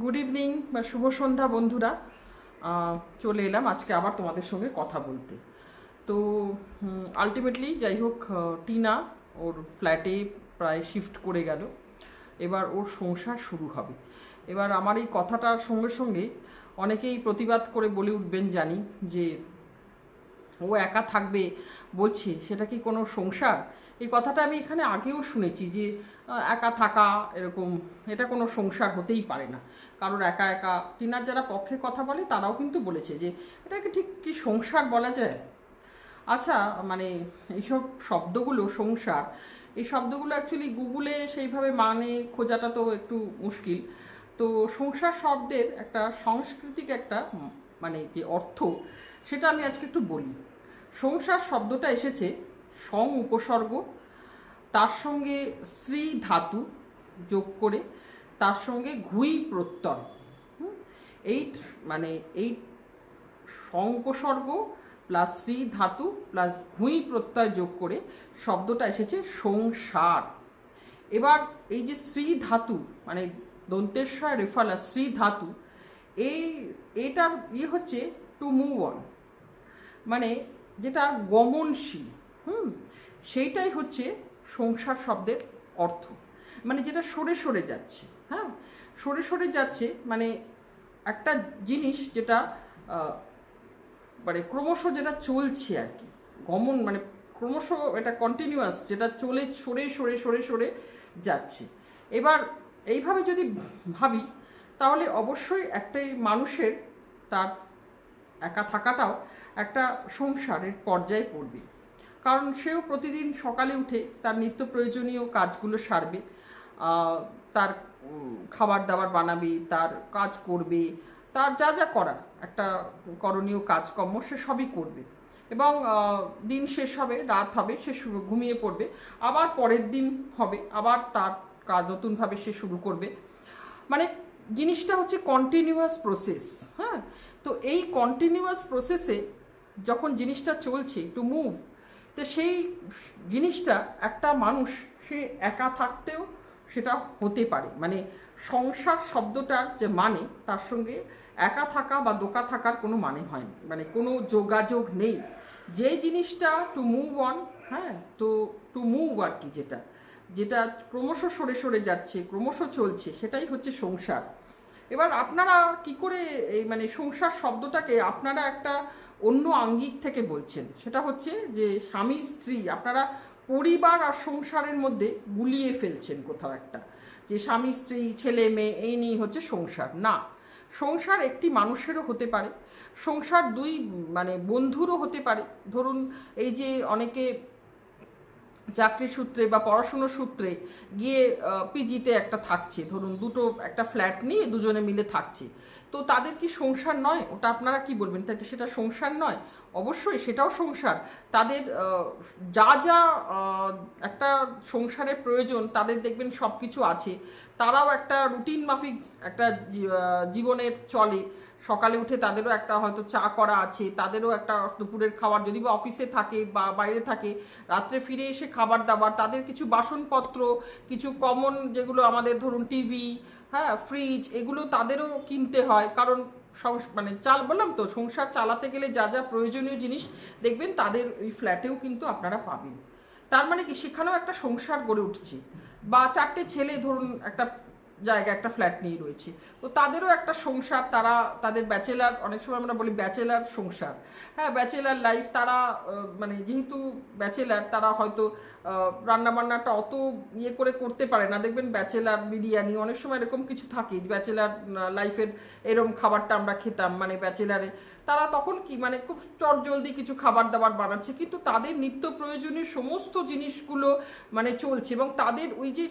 Good evening বা শুভ সন্ধ্যা বন্ধুরা। চলে এলাম আজকে আবার তোমাদের সঙ্গে কথা বলতে। তো আলটিমেটলি যাই হোক, টিনা ওর ফ্ল্যাটে প্রায় শিফট করে গেল। এবার ওর সংসার শুরু হবে। এবার আমার এই কথাটার সঙ্গে সঙ্গে অনেকেই প্রতিবাদ করে বলে উঠবেন, জানি যে ও একা থাকবে বলছে, সেটা কি কোনো সংসার? এই কথাটা আমি এখানে আগেও শুনেছি যে একা থাকা এরকম, এটা কোনো সংসার হতেই পারে না। কারোর একা একা, টিনার যারা পক্ষে কথা বলে তারাও কিন্তু বলেছে যে এটাকে ঠিক কি সংসার বলা যায়? আচ্ছা, মানে এইসব শব্দগুলো সংসার, এই শব্দগুলো অ্যাকচুয়ালি গুগলে সেইভাবে মানে খোঁজাটা তো একটু মুশকিল। তো সংসার শব্দের একটা সাংস্কৃতিক একটা মানে যে অর্থ, সেটা আমি আজকে একটু বলি। সংসার শব্দটা এসেছে সং উপসর্গ, তার সঙ্গে শ্রী ধাতু যোগ করে, তার সঙ্গে ঘুই প্রত্যয়। এই মানে এই সং উপসর্গ প্লাস শ্রী ধাতু প্লাস ঘুই প্রত্যয় যোগ করে শব্দটা এসেছে সংসার। এবার এই যে শ্রী ধাতু মানে দন্তেশ্বর রেফালা শ্রী ধাতু, এটার হচ্ছে টু মুভ অন, মানে যেটা গমনশীল। সেইটাই হচ্ছে সংসার শব্দের অর্থ, মানে যেটা সরে সরে যাচ্ছে। হ্যাঁ, সরে সরে যাচ্ছে মানে একটা জিনিস যেটা মানে ক্রমশ যেটা চলছে আর কি। গমন মানে ক্রমশ এটা কন্টিনিউয়াস, যেটা চলে সরে সরে সরে সরে যাচ্ছে। এবার এইভাবে যদি ভাবি তাহলে অবশ্যই একটাই মানুষের তার একা থাকাটাও একটা সংসারের পর্যায়ে পড়বে। কারণ সেও প্রতিদিন সকালে উঠে তার নিত্য প্রয়োজনীয় কাজগুলো সারবে, তার খাবার দাবার বানাবে, তার কাজ করবে, তার যা যা করা একটা করণীয় কাজকর্ম সে সবই করবে। এবং দিন শেষ হবে, রাত হবে, সে ঘুমিয়ে পড়বে, আবার পরের দিন হবে, আবার তার কাজ নতুনভাবে সে শুরু করবে। মানে জিনিসটা হচ্ছে কন্টিনিউয়াস প্রসেস। হ্যাঁ, তো এই কন্টিনিউয়াস প্রসেসে যখন জিনিসটা চলছে টু মুভ, তো সেই জিনিসটা একটা মানুষ সে একা থাকতেও সেটা হতে পারে। মানে সংসার শব্দটার যে মানে, তার সঙ্গে একা থাকা বা দোকা থাকার কোনো মানে হয় না, মানে কোনো যোগাযোগ নেই। যে জিনিসটা টু মুভ অন, হ্যাঁ, তো টু মুভ আর কি, যেটা যেটা ক্রমশ সরে সরে যাচ্ছে, ক্রমশ চলছে, সেটাই হচ্ছে সংসার। এবার আপনারা কি করে এই মানে সংসার শব্দটাকে আপনারা একটা অন্য আঙ্গিক থেকে বলছেন, সেটা হচ্ছে যে স্বামী স্ত্রী, আপনারা পরিবার আর সংসারের মধ্যে গুলিয়ে ফেলছেন কোথাও একটা, যে স্বামী স্ত্রী ছেলে মেয়ে এই নিয়ে হচ্ছে সংসার। না, সংসার একটি মানুষেরও হতে পারে, সংসার দুই মানে বন্ধুরও হতে পারে। ধরুন এই যে অনেকে চাকরি সূত্রে বা পড়াশুনোর সূত্রে গিয়ে পিজিতে একটা থাকছে, ধরুন দুটো একটা ফ্ল্যাট নিয়ে দুজনে মিলে থাকছে, তো তাদের কি সংসার নয়? ওটা আপনারা কি বলবেন, তাই সেটা সংসার নয়? অবশ্যই সেটাও সংসার। তাদের যা যা একটা সংসারের প্রয়োজন, তাদের দেখবেন সব কিছু আছে, তারাও একটা রুটিন মাফিক একটা জীবনের চলে। সকালে উঠে তাদেরও একটা হয়তো চা করা আছে, তাদেরও একটা দুপুরের খাবার, যদি বা অফিসে থাকে বা বাইরে থাকে, রাত্রে ফিরে এসে খাবার দাবার, তাদের কিছু বাসনপত্র, কিছু কমন যেগুলো আমাদের ধরুন টিভি, হ্যাঁ, ফ্রিজ, এগুলো তাদেরও কিনতে হয়। কারণ মানে বললাম তো, সংসার চালাতে গেলে যা যা প্রয়োজনীয় জিনিস দেখবেন তাদের ওই ফ্ল্যাটেও কিন্তু আপনারা পাবেন। তার মানে কি সেখানেও একটা সংসার গড়ে উঠছে। বা চারটে ছেলে ধরুন একটা জায়গা একটা ফ্ল্যাট নিয়ে রয়েছে, তো তাদেরও একটা সংসার, তারা তাদের ব্যাচেলার, অনেক সময় আমরা বলি ব্যাচেলার সংসার, হ্যাঁ, ব্যাচেলার লাইফ। তারা মানে যেহেতু ব্যাচেলার, তারা হয়তো রান্নাবান্নাটা অত করে করতে পারে না, দেখবেন ব্যাচেলার বিরিয়ানি অনেক সময় এরকম কিছু থাকে, ব্যাচেলার লাইফের এরকম খাবারটা আমরা খেতাম, মানে ব্যাচেলারে তারা তখন কি মানে খুব চটজলদি কিছু খাবার দাবার বানাচ্ছে, কিন্তু তাদের নিত্য প্রয়োজনীয় সমস্ত জিনিসগুলো মানে চলছে। এবং তাদের ওই যে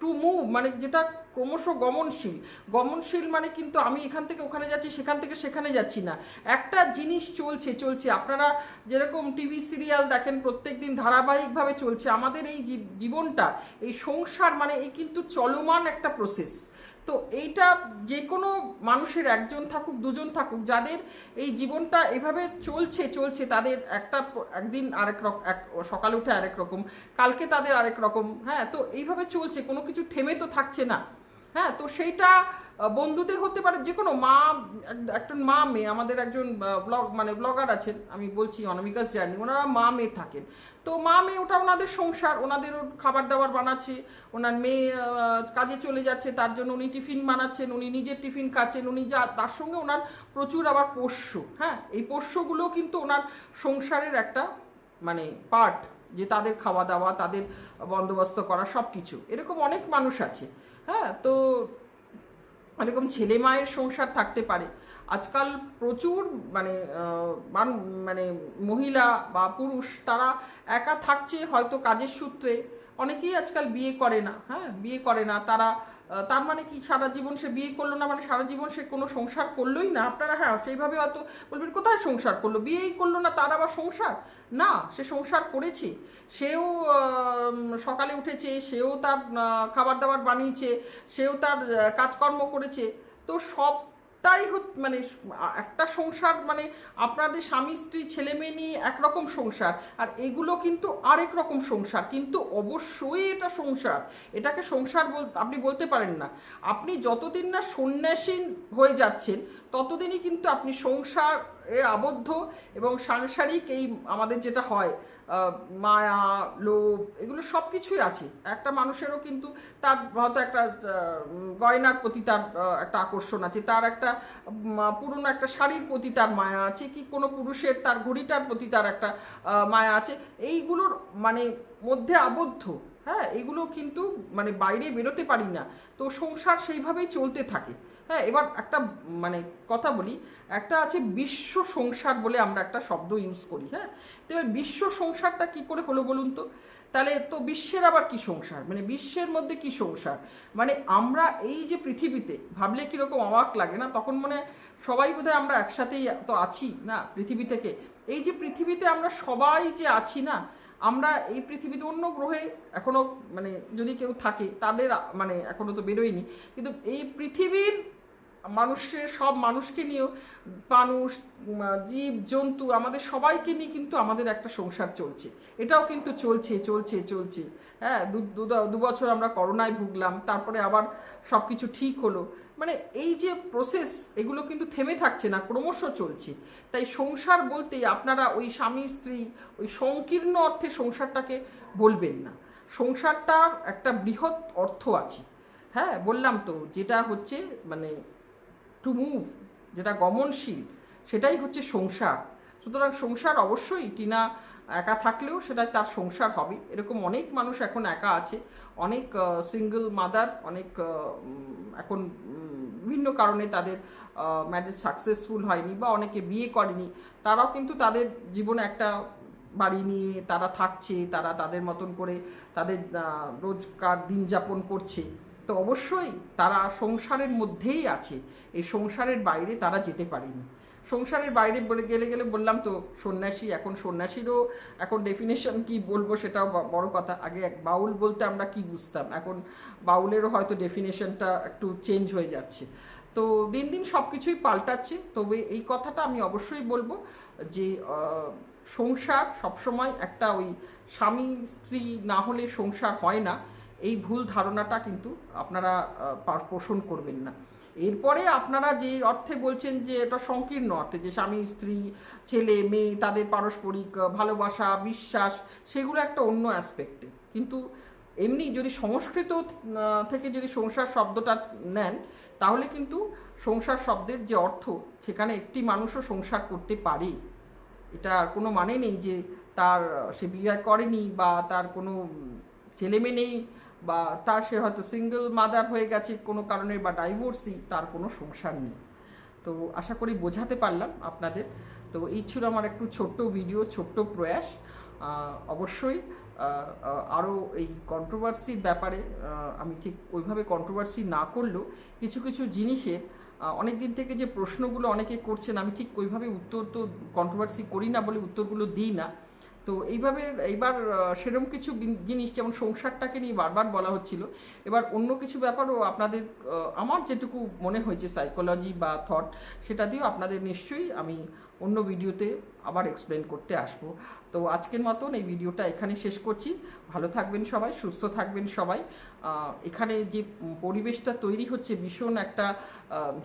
টু মুভ মানে যেটা ক্রমশ গমনশীল, গমনশীল মানে কিন্তু আমি এখান থেকে ওখানে যাচ্ছি, সেখান থেকে সেখানে যাচ্ছি না, একটা জিনিস চলছে চলছে। আপনারা যেরকম টিভি সিরিয়াল দেখেন প্রত্যেক দিন ধারাবাহিকভাবে চলছে, আমাদের এই জীবনটা, এই সংসার মানে এই কিন্তু চলমান একটা প্রসেস। তো এইটা যে কোনো মানুষের, একজন থাকুক দুজন থাকুক, যাদের এই জীবনটা এভাবে চলছে চলছে, তাদের একদিন আরেক রকম, সকালে উঠে আরেক রকম, কালকে তাদের আরেক রকম, হ্যাঁ, তো এইভাবে চলছে, কোনো কিছু থেমে তো থাকছে না। হ্যাঁ, তো সেইটা বন্ধুদের হতে পারে, যে কোনো মা, একটা মা মেয়ে, আমাদের একজন ব্লগার আছেন, আমি বলছি অনামিকাস জার্নি, ওনারা মা মেয়ে থাকেন। তো মা মেয়ে ওটা ওনাদের সংসার, ওনাদের খাবার দাবার বানাচ্ছে, ওনার মেয়ে কাজে চলে যাচ্ছে, তার জন্য উনি টিফিন বানাচ্ছেন, উনি নিজের টিফিন খাচ্ছেন, উনি যা তার সঙ্গে ওনার প্রচুর আবার পোষ্য, হ্যাঁ, এই পোষ্যগুলো কিন্তু ওনার সংসারের একটা মানে পার্ট, যে তাদের খাওয়া দাওয়া, তাদের বন্দোবস্ত করা, সব কিছু। এরকম অনেক মানুষ আছে। হ্যাঁ, তো এরকম ছেলে মায়ের সংসার থাকতে পারে। আজকাল প্রচুর মানে মানে মহিলা বা পুরুষ তারা একা থাকছে হয়তো কাজের সূত্রে, অনেকেই আজকাল বিয়ে করে না। হ্যাঁ, বিয়ে করে না তারা, তার মানে কি সারা জীবন সে বিয়ে করলো না, মানে সারা জীবন সে কোনো সংসার করলোই না? আপনারা হ্যাঁ সেইভাবে হয়তো বলবেন কোথায় সংসার করলো, বিয়েই করলো না তার আবার সংসার? না, সে সংসার করেছে। সেও সকালে উঠেছে, সেও তার খাবার দাবার বানিয়েছে, সেও তার কাজকর্ম করেছে। তো সবটাই মানে একটা সংসার, মানে আপনাদের স্বামী স্ত্রী ছেলে মেয়ে নিয়ে একরকম সংসার, আর এগুলো কিন্তু আরেক রকম সংসার। কিন্তু অবশ্যই এটা সংসার, এটাকে সংসার আপনি বলতে পারেন না। আপনি যতদিন না সন্ন্যাসী হয়ে যাচ্ছেন ততদিনই কিন্তু আপনি সংসারে আবদ্ধ, এবং সাংসারিক এই আমাদের যেটা হয় মায়া, লোভ, এগুলো সব কিছুই আছে। একটা মানুষেরও কিন্তু তার হয়তো একটা গয়নার প্রতি তার একটা আকর্ষণ আছে, তার একটা পুরনো একটা শাড়ির প্রতি তার মায়া আছে, কি কোনো পুরুষের তার ঘড়িটার প্রতি তার একটা মায়া আছে। এইগুলোর মানে মধ্যে আবদ্ধ। হ্যাঁ, এগুলো কিন্তু মানে বাইরে বেরোতে পারি না, তো সংসার সেইভাবেই চলতে থাকে। হ্যাঁ, এবার একটা মানে কথা বলি, একটা আছে বিশ্ব সংসার বলে আমরা একটা শব্দ ইউজ করি। হ্যাঁ, তো এবার বিশ্ব সংসারটা কি করে হলো বলুন তো? তাহলে তো বিশ্বের আবার কি সংসার, মানে বিশ্বের মধ্যে কি সংসার? মানে আমরা এই যে পৃথিবীতে, ভাবলে কীরকম অবাক লাগে না? তখন মনে সবাই বোধহয় আমরা একসাথেই তো আছি না পৃথিবী থেকে। এই যে পৃথিবীতে আমরা সবাই যে আছি না, আমরা এই পৃথিবীতে অন্য গ্রহে এখনো মানে যদি কেউ থাকে তাদের মানে এখনো তো বেরোয়নি, কিন্তু এই পৃথিবীর মানুষের সব মানুষকে নিয়েও, মানুষ, জীব জন্তু, আমাদের সবাইকে নিয়ে কিন্তু আমাদের একটা সংসার চলছে। এটাও কিন্তু চলছে চলছে চলছে। হ্যাঁ, দু বছর আমরা করোনায় ভুগলাম, তারপরে আবার সব কিছু ঠিক হলো। মানে এই যে প্রসেস, এগুলো কিন্তু থেমে থাকছে না, ক্রমশ চলছে। তাই সংসার বলতেই আপনারা ওই স্বামী স্ত্রী ওই সংকীর্ণ অর্থে সংসারটাকে বলবেন না। সংসারটার একটা বৃহৎ অর্থ আছে। হ্যাঁ, বললাম তো, যেটা হচ্ছে মানে টু মুভ, যেটা গমনশীল, সেটাই হচ্ছে সংসার। সুতরাং সংসার অবশ্যই টিনা একা থাকলেও সেটা তার সংসার হবে। এরকম অনেক মানুষ এখন একা আছে, অনেক সিঙ্গল মাদার, অনেক এখন বিভিন্ন কারণে তাদের ম্যারেজ সাকসেসফুল হয়নি, বা অনেকে বিয়ে করেনি, তারাও কিন্তু তাদের জীবনে একটা বাড়ি নিয়ে তারা থাকছে, তারা তাদের মতন করে তাদের রোজকার দিন যাপন করছে। তো অবশ্যই তারা সংসারের মধ্যেই আছে, এই সংসারের বাইরে তারা যেতে পারেনি। সংসারের বাইরে গেলে বললাম তো সন্ন্যাসী, এখন সন্ন্যাসীরও এখন ডেফিনেশন কি বলবো সেটাও বড় কথা। আগে বাউল বলতে আমরা কি বুঝতাম, এখন বাউলেরও হয়তো ডেফিনেশনটা একটু চেঞ্জ হয়ে যাচ্ছে। তো দিন দিন সব কিছুই পাল্টাচ্ছে। তবে এই কথাটা আমি অবশ্যই বলবো যে সংসার সবসময় একটা ওই স্বামী স্ত্রী না হলে সংসার হয় না, এই ভুল ধারণাটা কিন্তু আপনারা পোষণ করবেন না। এরপরে আপনারা যে অর্থে বলছেন যে এটা সংকীর্ণ অর্থে, যে স্বামী স্ত্রী ছেলে মেয়ে তাদের পারস্পরিক ভালোবাসা বিশ্বাস, সেগুলো একটা অন্য অ্যাসপেক্টে। কিন্তু এমনি যদি সংস্কৃত থেকে যদি সংসার শব্দটা নেন, তাহলে কিন্তু সংসার শব্দের যে অর্থ, সেখানে একটি মানুষও সংসার করতে পারে, এটা কোনো মানে নেই যে তার সে বিয়ে করেনি, বা তার কোনো ছেলে মেয়ে নেই, বা তার সে হয়তো সিঙ্গেল মাদার হয়ে গেছে কোনো কারণে, বা ডাইভোর্সি, তার কোনো সংসার নেই। তো আশা করি বোঝাতে পারলাম আপনাদের। তো এই ছিল আমার একটু ছোট্ট ভিডিও, ছোট্ট প্রয়াস। অবশ্যই আরও এই কন্ট্রোভার্সির ব্যাপারে আমি ঠিক ওইভাবে কন্ট্রোভার্সি না করলেও কিছু কিছু জিনিসের অনেক দিন থেকে যে প্রশ্নগুলো অনেকে করছেন, আমি ঠিক ওইভাবে উত্তর তো কন্ট্রোভার্সি করি না বলে উত্তরগুলো দিই না। তো এইভাবে এইবার সেরকম কিছু জিনিস যেমন সংসারটাকে নিয়ে বারবার বলা হচ্ছিল, এবার অন্য কিছু ব্যাপারও আপনাদের আমার যেটুকু মনে হয়েছে সাইকোলজি বা থট, সেটা দিয়েও আপনাদের নিশ্চয়ই আমি অন্য ভিডিওতে আবার এক্সপ্লেন করতে আসবো। তো আজকের মতন এই ভিডিওটা এখানে শেষ করছি। ভালো থাকবেন সবাই, সুস্থ থাকবেন সবাই। এখানে যে পরিবেশটা তৈরি হচ্ছে ভীষণ একটা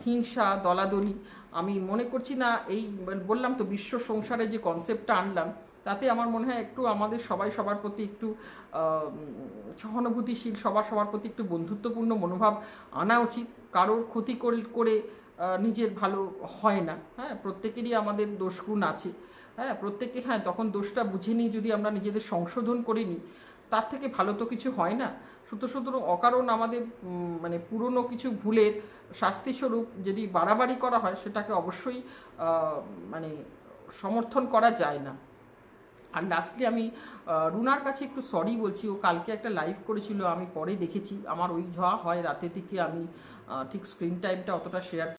হিংসা, দলাদলি, আমি মনে করছি না এই বললাম তো বিশ্ব সংসারে যে কনসেপ্টটা আনলাম, তাতে আমার মনে হয় একটু আমাদের সবাই সবার প্রতি একটু সহানুভূতিশীল, সবার প্রতি একটু বন্ধুত্বপূর্ণ মনোভাব আনা উচিত। কারোর ক্ষতি করে নিজের ভালো হয় না। হ্যাঁ, প্রত্যেকেরই আমাদের দোষগুণ আছে। হ্যাঁ, প্রত্যেকে, হ্যাঁ, তখন দোষটা বুঝে নিই, যদি আমরা নিজেদের সংশোধন করে নিই, তার থেকে ভালো তো কিছু হয় না। সুতরাং অকারণ আমাদের মানে পুরনো কিছু ভুলের শাস্তিস্বরূপ যদি বাড়াবাড়ি করা হয়, সেটাকে অবশ্যই মানে সমর্থন করা যায় না। আর লাস্টলি আমি রুনার কাছে একটু সরি বলছি। ও কালকে একটা লাইভ করেছিল, আমি পরে দেখেছি। আমার ওই যা হয় রাতে থেকে আমি ঠিক স্ক্রিন টাইমটা অতটা শেয়ার